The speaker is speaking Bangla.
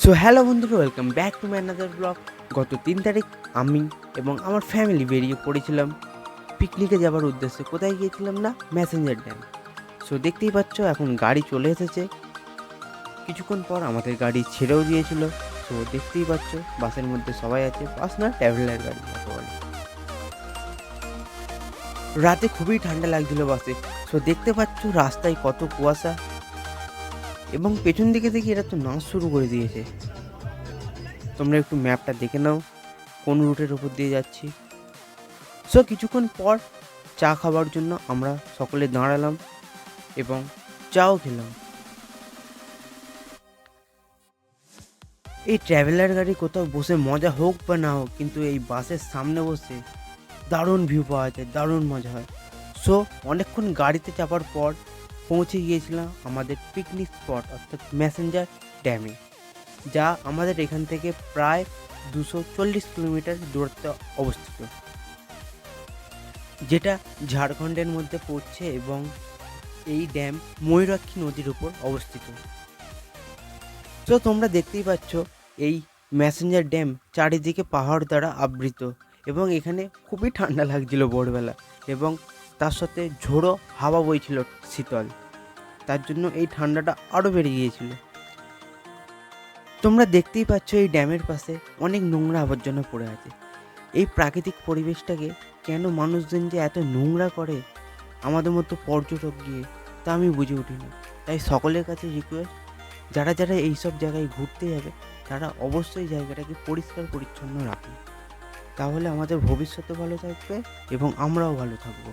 সো হ্যালো বন্ধুরা, welcome back to my another blog. গত 3 তারিখ আমি এবং আমার ফ্যামিলি বেরিয়ে পড়েছিলাম পিকনিকে যাবার উদ্দেশ্যে। কোথায় গিয়েছিলাম না, ম্যাসেঞ্জার ড্যাম। সো দেখতেই পাচ্ছ এখন গাড়ি চলে এসেছে। কিছুক্ষণ পর আমাদের গাড়ি ছেড়েও দিয়েছিল। সো দেখতেই পাচ্ছ বাসের মধ্যে সবাই আছে, বাস না ট্রাভেলার গাড়ি যাকে বলে। রাতে খুবই ঠান্ডা লাগছিল বাসে। সো দেখতে পাচ্ছ রাস্তায় কত কুয়াশা, এবং পেছন দিকে দেখি এরা তো নাচ শুরু করে দিয়েছে। তোমরা একটু ম্যাপটা দেখে নাও কোন রুটের উপর দিয়ে যাচ্ছি। সো কিছুক্ষণ পর চা খাবার জন্য আমরা সকলে দাঁড়ালাম এবং চাও খেলাম। এই ট্রাভেলার গাড়ি কোথাও বসে মজা হোক বা না হোক, কিন্তু এই বাসের সামনে বসে দারুণ ভিউ পাওয়া যায়, দারুণ মজা হয়। সো অনেকক্ষণ গাড়িতে চাপার পর পৌঁছে গিয়েছিলাম আমাদের পিকনিক স্পট অর্থাৎ ম্যাসেঞ্জার ড্যামে, যা আমাদের এখান থেকে প্রায় 240 কিলোমিটার দূরত্বে অবস্থিত, যেটা ঝাড়খণ্ডের মধ্যে পড়ছে এবং এই ড্যাম ময়ূরাক্ষী নদীর উপর অবস্থিত। তো তোমরা দেখতেই পাচ্ছ এই ম্যাসেঞ্জার ড্যাম চারিদিকে পাহাড় দ্বারা আবৃত, এবং এখানে খুবই ঠান্ডা লাগছিল ভোরবেলা, এবং তার সাথে ঝোড়ো হাওয়া বইছিল শীতল, তার জন্য এই ঠান্ডাটা আরও বেড়ে গিয়েছিল। তোমরা দেখতেই পাচ্ছ এই ড্যামের পাশে অনেক নোংরা আবর্জনা পড়ে আছে। এই প্রাকৃতিক পরিবেশটাকে কেন মানুষজন যে এত নোংরা করে আমাদের মতো পর্যটক গিয়ে, তা আমি বুঝে উঠি না। তাই সকলের কাছে রিকোয়েস্ট, যারা যারা এইসব জায়গায় ঘুরতে যাবে তারা অবশ্যই জায়গাটাকে পরিষ্কার পরিচ্ছন্ন রাখুন, তাহলে আমাদের ভবিষ্যতে ভালো থাকবে এবং আমরাও ভালো থাকবো।